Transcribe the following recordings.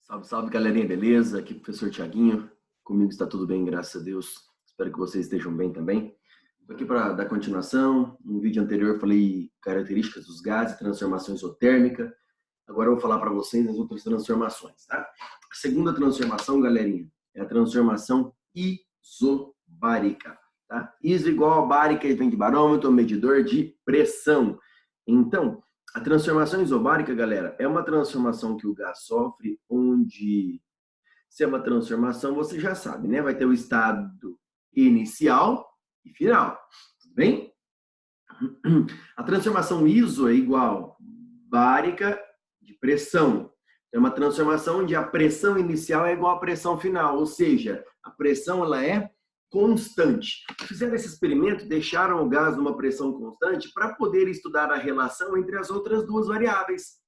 Salve, salve, galerinha, beleza? Aqui é o professor Tiaguinho. Comigo está tudo bem, graças a Deus. Espero que vocês estejam bem também. Estou aqui para dar continuação. No vídeo anterior eu falei características dos gases, transformação isotérmica. Agora eu vou falar para vocês as outras transformações, tá? A segunda transformação, galerinha, é a transformação isobárica, tá? Iso igual a bárica, vem de barômetro, medidor de pressão. Então, a transformação isobárica, galera, é uma transformação que o gás sofre, onde, se é uma transformação, você já sabe, né? Vai ter o estado inicial e final, tudo bem? A transformação iso é igual bárica de pressão. É uma transformação onde a pressão inicial é igual à pressão final, ou seja, a pressão ela é constante. Fizeram esse experimento, deixaram o gás numa pressão constante para poder estudar a relação entre as outras duas variáveis,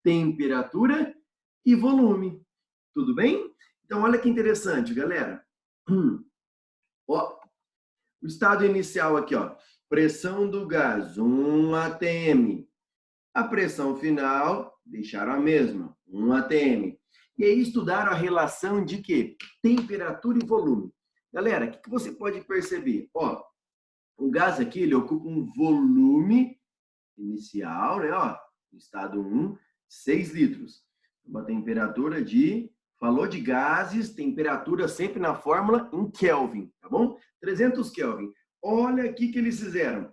temperatura e volume. Tudo bem? Então, olha que interessante, galera. Ó, o estado inicial aqui, ó, pressão do gás, 1 atm. A pressão final, deixaram a mesma, 1 atm. E aí estudaram a relação de quê? Temperatura e volume. Galera, o que você pode perceber? Ó, o gás aqui, ele ocupa um volume inicial, né? Ó, estado 1, 6 litros. Uma temperatura de... Falou de gases, temperatura sempre na fórmula em Kelvin, tá bom? 300 Kelvin. Olha aqui que eles fizeram.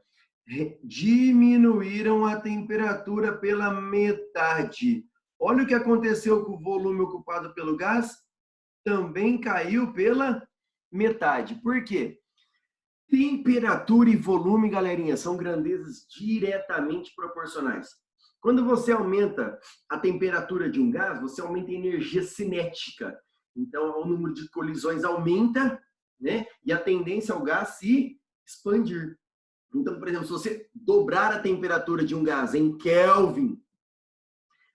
Diminuíram a temperatura pela metade. Olha o que aconteceu com o volume ocupado pelo gás. Também caiu pela metade. Por quê? Temperatura e volume, galerinha, são grandezas diretamente proporcionais. Quando você aumenta a temperatura de um gás, você aumenta a energia cinética. Então, o número de colisões aumenta, né? E a tendência ao gás se expandir. Então, por exemplo, se você dobrar a temperatura de um gás em Kelvin,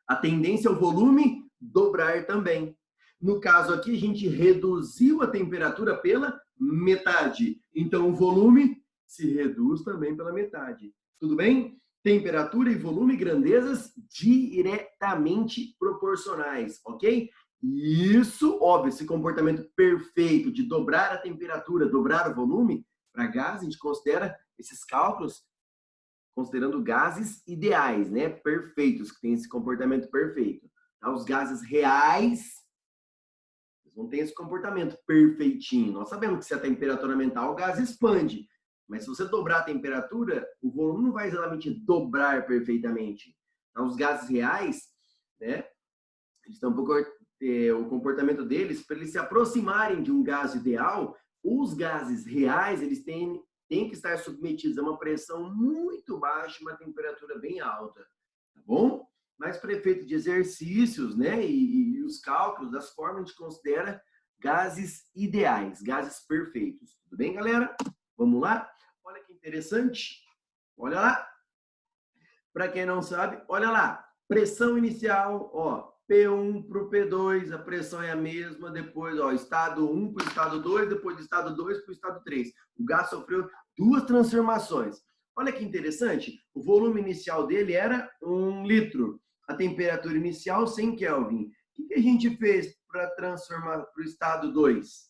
a tendência é o volume dobrar também. No caso aqui, a gente reduziu a temperatura pela metade. Então, o volume se reduz também pela metade. Tudo bem? Temperatura e volume, grandezas diretamente proporcionais, ok? Isso, óbvio, esse comportamento perfeito de dobrar a temperatura, dobrar o volume, para gás, a gente considera esses cálculos considerando gases ideais, né? Perfeitos, que têm esse comportamento perfeito. Tá? Os gases reais não têm esse comportamento perfeitinho. Nós sabemos que se a temperatura aumentar, o gás expande. Mas se você dobrar a temperatura, o volume não vai exatamente dobrar perfeitamente. Então, os gases reais, né? Eles têm um pouco o comportamento deles, para eles se aproximarem de um gás ideal, os gases reais, eles têm que estar submetidos a uma pressão muito baixa e uma temperatura bem alta, tá bom? Mas para efeito de exercícios, né, e os cálculos das formas, a gente considera gases ideais, gases perfeitos. Tudo bem, galera? Vamos lá? Olha que interessante. Olha lá. Para quem não sabe, olha lá. Pressão inicial, ó, P1 para o P2, a pressão é a mesma, depois, ó, estado 1 para o estado 2, depois do estado 2 para o estado 3. O gás sofreu duas transformações. Olha que interessante, o volume inicial dele era 1 litro, a temperatura inicial 100 Kelvin. O que a gente fez para transformar para o estado 2?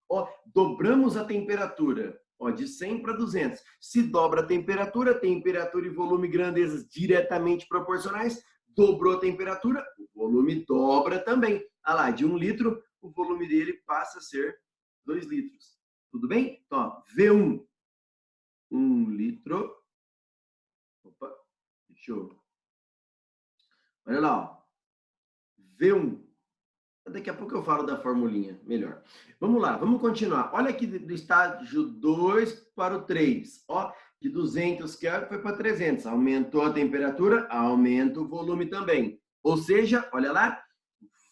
Ó, dobramos a temperatura. Ó, de 100 para 200. Se dobra a temperatura e volume, grandezas diretamente proporcionais, dobrou a temperatura, o volume dobra também. Ah lá, de 1 litro, o volume dele passa a ser 2 litros. Tudo bem? Então, ó, V1, 1 litro. Opa, deixa eu... Olha lá, ó. V1. Daqui a pouco eu falo da formulinha melhor. Vamos lá, vamos continuar. Olha aqui do estágio 2 para o 3. Ó, de 200 Kelvin foi para 300. Aumentou a temperatura, aumenta o volume também. Ou seja, olha lá,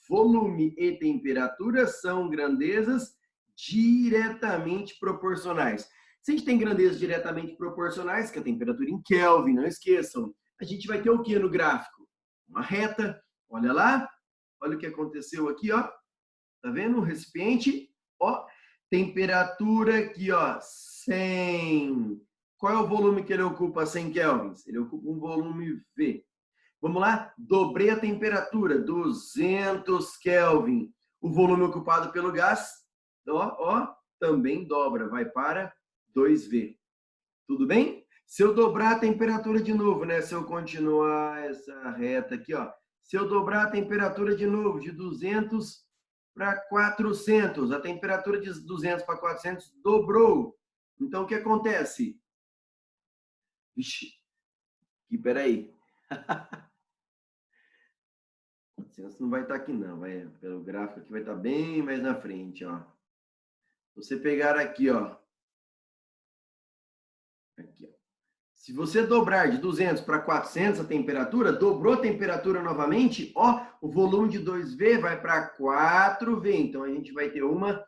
volume e temperatura são grandezas diretamente proporcionais. Se a gente tem grandezas diretamente proporcionais, que é a temperatura em Kelvin, não esqueçam, a gente vai ter o que no gráfico? Uma reta, olha lá. Olha o que aconteceu aqui, ó. Tá vendo? O recipiente, ó. Temperatura aqui, ó, 100. Qual é o volume que ele ocupa 100 kelvins? Ele ocupa um volume V. Vamos lá? Dobrei a temperatura, 200 Kelvin. O volume ocupado pelo gás, também dobra, vai para 2V. Tudo bem? Se eu dobrar a temperatura de novo, né? Se eu continuar essa reta aqui, ó. Se eu dobrar a temperatura de novo, de 200 para 400, a temperatura de 200 para 400 dobrou. Então, o que acontece? Vixe, aqui, peraí. 400 não vai estar aqui, não. Pelo gráfico aqui vai estar bem mais na frente, ó. Você pegar aqui, ó. Aqui, ó. Se você dobrar de 200 para 400 a temperatura, dobrou a temperatura novamente, ó, o volume de 2V vai para 4V. Então, a gente vai ter uma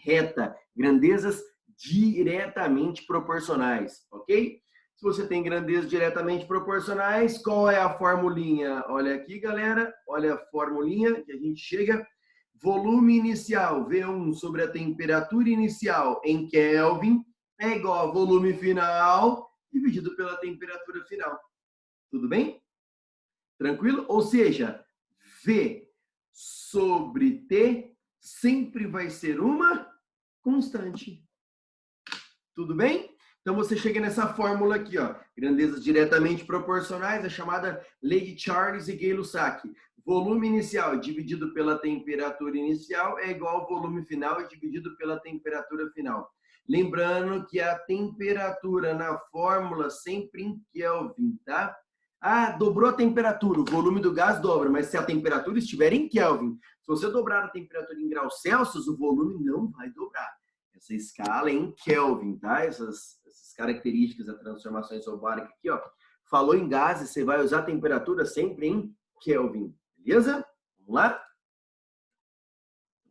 reta, grandezas diretamente proporcionais, ok? Se você tem grandezas diretamente proporcionais, qual é a formulinha? Olha aqui, galera, olha a formulinha que a gente chega. Volume inicial, V1 sobre a temperatura inicial em Kelvin, é igual a volume final dividido pela temperatura final. Tudo bem? Tranquilo? Ou seja, V sobre T sempre vai ser uma constante. Tudo bem? Então você chega nessa fórmula aqui, ó, grandezas diretamente proporcionais, a chamada lei de Charles e Gay-Lussac. Volume inicial dividido pela temperatura inicial é igual ao volume final dividido pela temperatura final. Lembrando que a temperatura na fórmula sempre em Kelvin, tá? Ah, dobrou a temperatura, o volume do gás dobra, mas se a temperatura estiver em Kelvin, se você dobrar a temperatura em graus Celsius, o volume não vai dobrar. Essa escala é em Kelvin, tá? Essas características da transformação isobárica aqui, ó. Falou em gases, você vai usar a temperatura sempre em Kelvin, beleza? Vamos lá?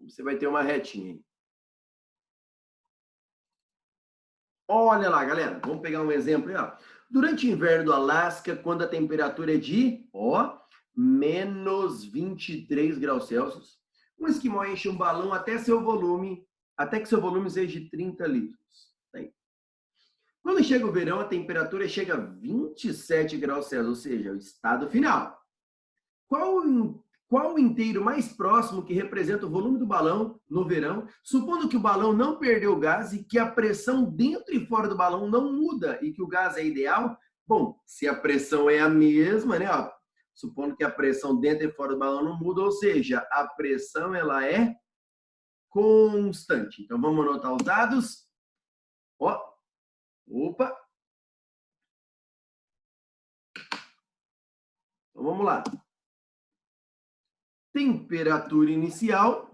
Você vai ter uma retinha aí. Olha lá, galera, vamos pegar um exemplo aí, ó. Durante o inverno do Alasca, quando a temperatura é de, ó, menos 23 graus Celsius, um esquimó enche um balão até que seu volume seja de 30 litros. Tá aí. Quando chega o verão, a temperatura chega a 27 graus Celsius, ou seja, o estado final. Qual o inteiro mais próximo que representa o volume do balão no verão, supondo que o balão não perdeu gás e que a pressão dentro e fora do balão não muda e que o gás é ideal? Bom, se a pressão é a mesma, né? Ó, supondo que a pressão dentro e fora do balão não muda, ou seja, a pressão ela é constante. Então vamos anotar os dados. Ó, opa. Então vamos lá. Temperatura inicial.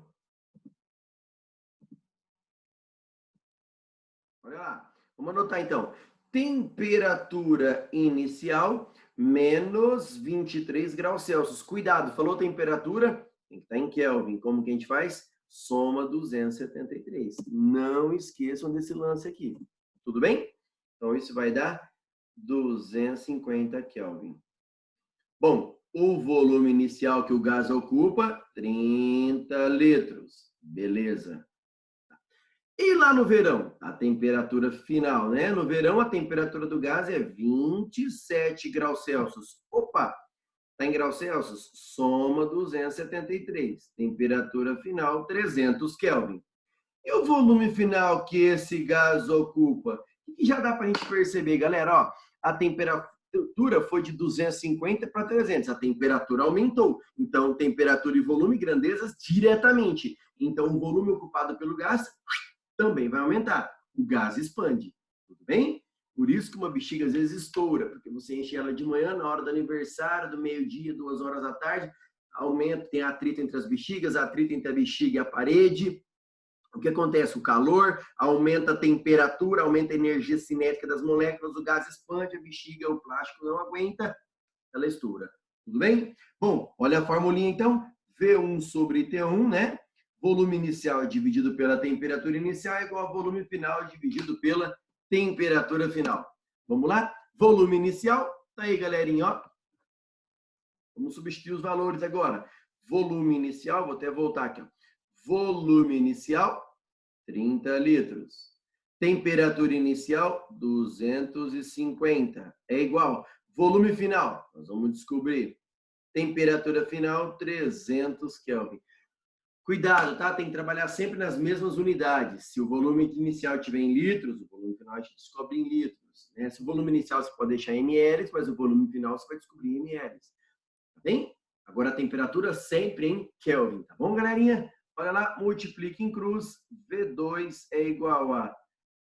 Olha lá. Vamos anotar então. Temperatura inicial menos 23 graus Celsius. Cuidado, falou temperatura, tem que estar em Kelvin. Como que a gente faz? Soma 273. Não esqueçam desse lance aqui. Tudo bem? Então isso vai dar 250 Kelvin. Bom, o volume inicial que o gás ocupa, 30 litros. Beleza. E lá no verão, a temperatura final, né? No verão, a temperatura do gás é 27 graus Celsius. Opa, está em graus Celsius? Soma 273. Temperatura final, 300 Kelvin. E o volume final que esse gás ocupa? E já dá para a gente perceber, galera, ó, a temperatura foi de 250 para 300. A temperatura aumentou. Então, temperatura e volume, grandezas diretamente. Então, o volume ocupado pelo gás também vai aumentar. O gás expande. Tudo bem? Por isso que uma bexiga às vezes estoura, porque você enche ela de manhã, na hora do aniversário, do meio-dia, 2 horas da tarde, aumenta, tem atrito entre as bexigas, atrito entre a bexiga e a parede. O que acontece? O calor aumenta a temperatura, aumenta a energia cinética das moléculas, o gás expande, a bexiga, o plástico não aguenta, ela estoura. Tudo bem? Bom, olha a formulinha então. V1 sobre T1, né? Volume inicial dividido pela temperatura inicial é igual a volume final dividido pela temperatura final. Vamos lá? Volume inicial, tá aí, galerinha, ó. Vamos substituir os valores agora. Volume inicial, vou até voltar aqui, ó. Volume inicial, 30 litros. Temperatura inicial, 250. É igual. Volume final, nós vamos descobrir. Temperatura final, 300 Kelvin. Cuidado, tá? Tem que trabalhar sempre nas mesmas unidades. Se o volume inicial estiver em litros, o volume final a gente descobre em litros. Né? Se o volume inicial você pode deixar em ml, mas o volume final você vai descobrir em ml. Tá bem? Agora a temperatura sempre em Kelvin, tá bom, galerinha? Olha lá, multiplica em cruz. V2 é igual a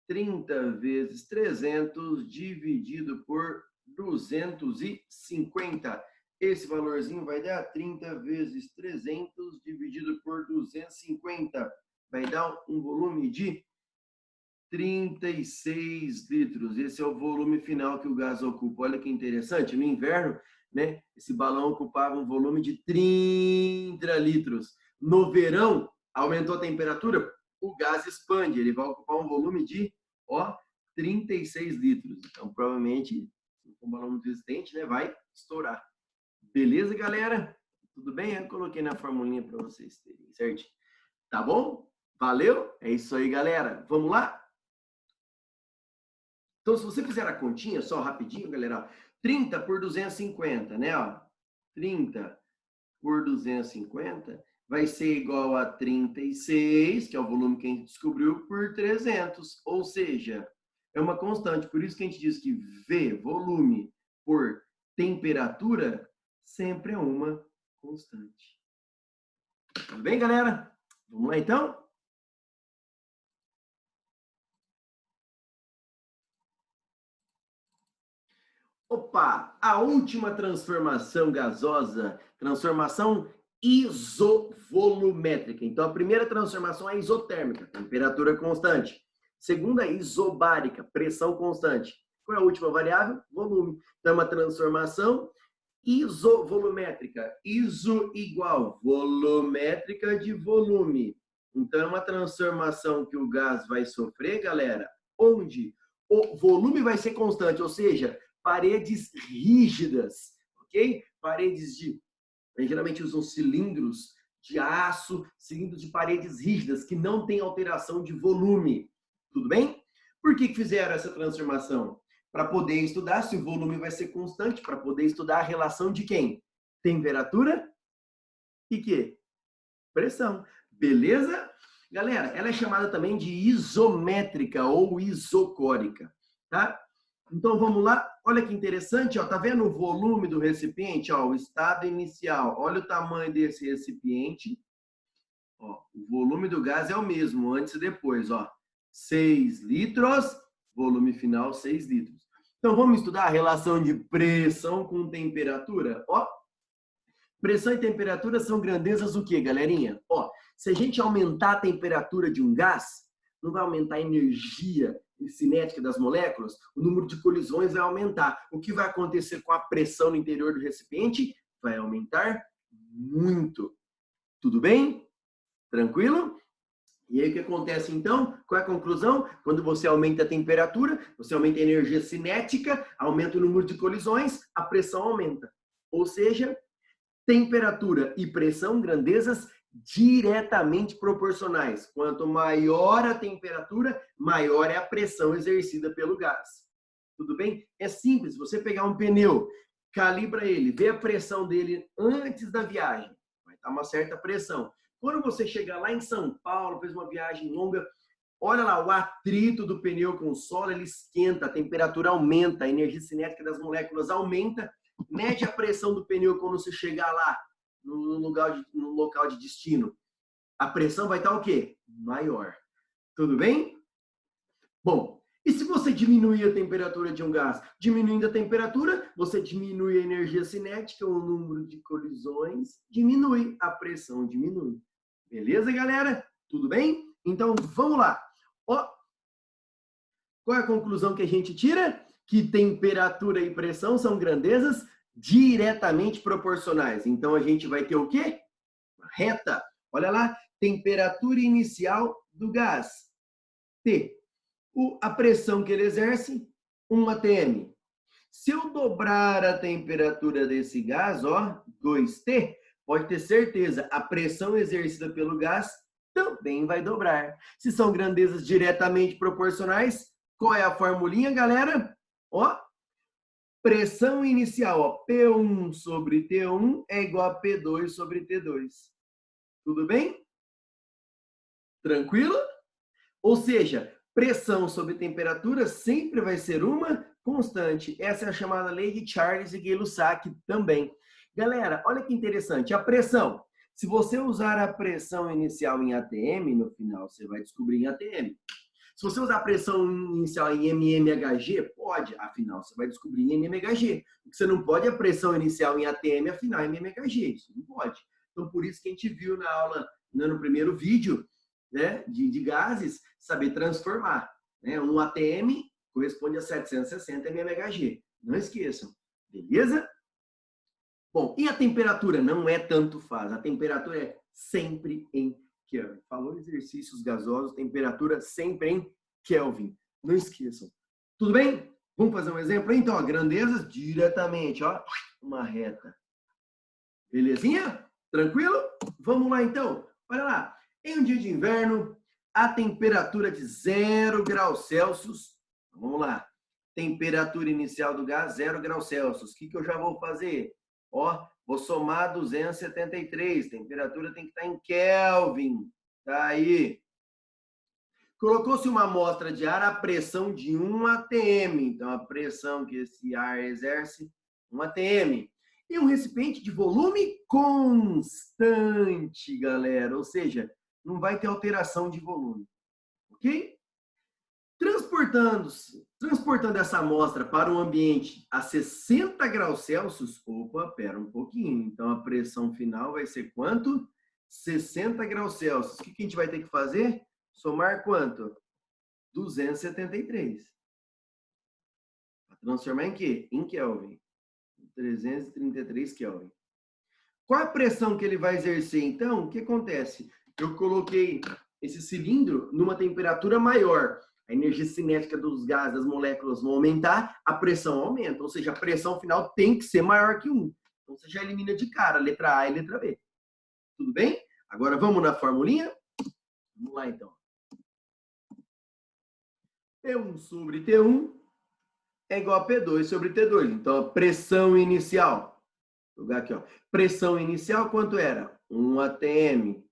30 vezes 300 dividido por 250. Esse valorzinho vai dar 30 vezes 300 dividido por 250. Vai dar um volume de 36 litros. Esse é o volume final que o gás ocupa. Olha que interessante. No inverno, né, esse balão ocupava um volume de 30 litros. No verão, aumentou a temperatura, o gás expande. Ele vai ocupar um volume de 36 litros. Então, provavelmente, com um balão resistente, né, vai estourar. Beleza, galera? Tudo bem? Eu coloquei na formulinha para vocês terem, certo? Tá bom? Valeu? É isso aí, galera. Vamos lá? Então, se você fizer a continha, só rapidinho, galera, 30 por 250, né? 30 por 250 vai ser igual a 36, que é o volume que a gente descobriu, por 300. Ou seja, é uma constante. Por isso que a gente diz que V, volume, por temperatura, sempre é uma constante. Tudo bem, galera? Vamos lá, então? Opa! A última transformação gasosa, transformação isovolumétrica. Então, a primeira transformação é isotérmica, temperatura constante. Segunda é isobárica, pressão constante. Qual é a última variável? Volume. Então, é uma transformação isovolumétrica. Iso igual volumétrica de volume. Então, é uma transformação que o gás vai sofrer, galera, onde o volume vai ser constante, ou seja, paredes rígidas, ok? Paredes de... geralmente usam cilindros de aço, cilindros de paredes rígidas, que não tem alteração de volume. Tudo bem? Por que fizeram essa transformação? Para poder estudar se o volume vai ser constante, para poder estudar a relação de quem? Temperatura e quê? Pressão. Beleza? Galera, ela é chamada também de isométrica ou isocórica, tá? Então vamos lá, olha que interessante, ó, tá vendo o volume do recipiente, ó, o estado inicial, olha o tamanho desse recipiente, ó, o volume do gás é o mesmo, antes e depois, ó, 6 litros, volume final 6 litros. Então vamos estudar a relação de pressão com temperatura, ó. Pressão e temperatura são grandezas do quê, galerinha? Ó, se a gente aumentar a temperatura de um gás, não vai aumentar a energia cinética das moléculas, o número de colisões vai aumentar. O que vai acontecer com a pressão no interior do recipiente? Vai aumentar muito. Tudo bem? Tranquilo? E aí o que acontece então? Qual é a conclusão? Quando você aumenta a temperatura, você aumenta a energia cinética, aumenta o número de colisões, a pressão aumenta. Ou seja, temperatura e pressão, grandezas diretamente proporcionais. Quanto maior a temperatura, maior é a pressão exercida pelo gás. Tudo bem? É simples, você pegar um pneu, calibra ele, vê a pressão dele antes da viagem, vai estar uma certa pressão. Quando você chegar lá em São Paulo, fez uma viagem longa, olha lá, o atrito do pneu com o solo, ele esquenta, a temperatura aumenta, a energia cinética das moléculas aumenta. Mede a pressão do pneu quando você chegar lá no local de destino. A pressão vai estar o quê? Maior. Tudo bem? Bom, e se você diminuir a temperatura de um gás? Diminuindo a temperatura, você diminui a energia cinética, o número de colisões diminui, a pressão diminui. Beleza, galera? Tudo bem? Então, vamos lá. Ó, qual é a conclusão que a gente tira? Que temperatura e pressão são grandezas diretamente proporcionais. Então, a gente vai ter o quê? Reta. Olha lá, temperatura inicial do gás, T. A pressão que ele exerce, 1 atm. Se eu dobrar a temperatura desse gás, ó, 2T, pode ter certeza, a pressão exercida pelo gás também vai dobrar. Se são grandezas diretamente proporcionais, qual é a formulinha, galera? Ó, Pressão inicial, ó, P1 sobre T1 é igual a P2 sobre T2. Tudo bem? Tranquilo? Ou seja, pressão sobre temperatura sempre vai ser uma constante. Essa é a chamada lei de Charles e Gay-Lussac também. Galera, olha que interessante. A pressão. Se você usar a pressão inicial em ATM, no final você vai descobrir em ATM. Se você usar a pressão inicial em mmHg, pode, afinal você vai descobrir em mmHg. O que você não pode é a pressão inicial em ATM, afinal em mmHg. Isso não pode. Então, por isso que a gente viu na aula, no primeiro vídeo, né, de gases, saber transformar. Né? Um ATM corresponde a 760 mmHg. Não esqueçam. Beleza? Bom, e a temperatura? Não é tanto faz. A temperatura é sempre em Kelvin. Falou exercícios gasosos, temperatura sempre em Kelvin. Não esqueçam. Tudo bem? Vamos fazer um exemplo? Então, ó, grandezas diretamente, ó, uma reta. Belezinha? Tranquilo? Vamos lá, então. Olha lá. Em um dia de inverno, a temperatura de 0 graus Celsius. Vamos lá. Temperatura inicial do gás, 0 graus Celsius. O que eu já vou fazer? Ó, vou somar 273. Temperatura tem que estar em Kelvin. Tá aí. Colocou-se uma amostra de ar à pressão de 1 atm. Então, a pressão que esse ar exerce, 1 atm. E um recipiente de volume constante, galera. Ou seja, não vai ter alteração de volume. Ok? Transportando essa amostra para o ambiente a 60 graus Celsius, opa, pera um pouquinho. Então, a pressão final vai ser quanto? 60 graus Celsius. O que a gente vai ter que fazer? Somar quanto? 273. Para transformar em quê? Em Kelvin. 333 Kelvin. Qual a pressão que ele vai exercer, então? O que acontece? Eu coloquei esse cilindro numa temperatura maior. A energia cinética dos gases, das moléculas vão aumentar, a pressão aumenta. Ou seja, a pressão final tem que ser maior que 1. Então, você já elimina de cara a letra A e a letra B. Tudo bem? Agora, vamos na formulinha? Vamos lá, então. P1 sobre T1 é igual a P2 sobre T2. Então, a pressão inicial. Vou jogar aqui, ó. Pressão inicial, quanto era? 1 atm.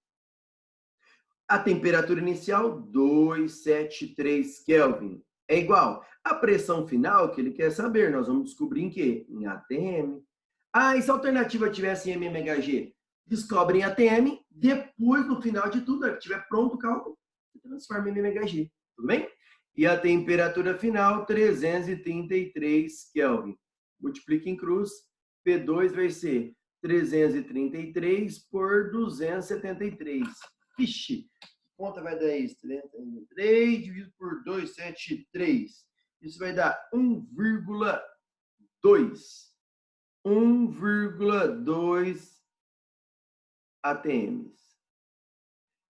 A temperatura inicial, 273 Kelvin. É igual. A pressão final, que ele quer saber, nós vamos descobrir em quê? Em atm. Ah, e se a alternativa tivesse em mmHg? Descobre em atm, depois, no final de tudo, que tiver pronto o cálculo, você transforma em mmHg. Tudo bem? E a temperatura final, 333 Kelvin. Multiplica em cruz, P2 vai ser 333 por 273. Vixe, conta vai dar isso? 3 dividido por 273. Isso vai dar 1,2. 1,2 atms.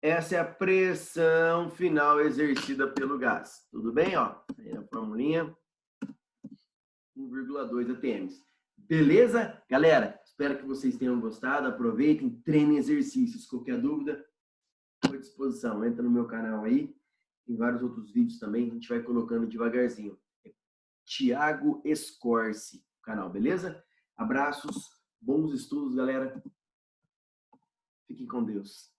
Essa é a pressão final exercida pelo gás. Tudo bem? Ó, aí a formulinha. 1,2 atms. Beleza? Galera, espero que vocês tenham gostado. Aproveitem, treinem exercícios. Qualquer dúvida, estou à disposição. Entra no meu canal aí. Tem vários outros vídeos também. A gente vai colocando devagarzinho. É Thiago Escorce, canal, beleza? Abraços, bons estudos, galera. Fiquem com Deus.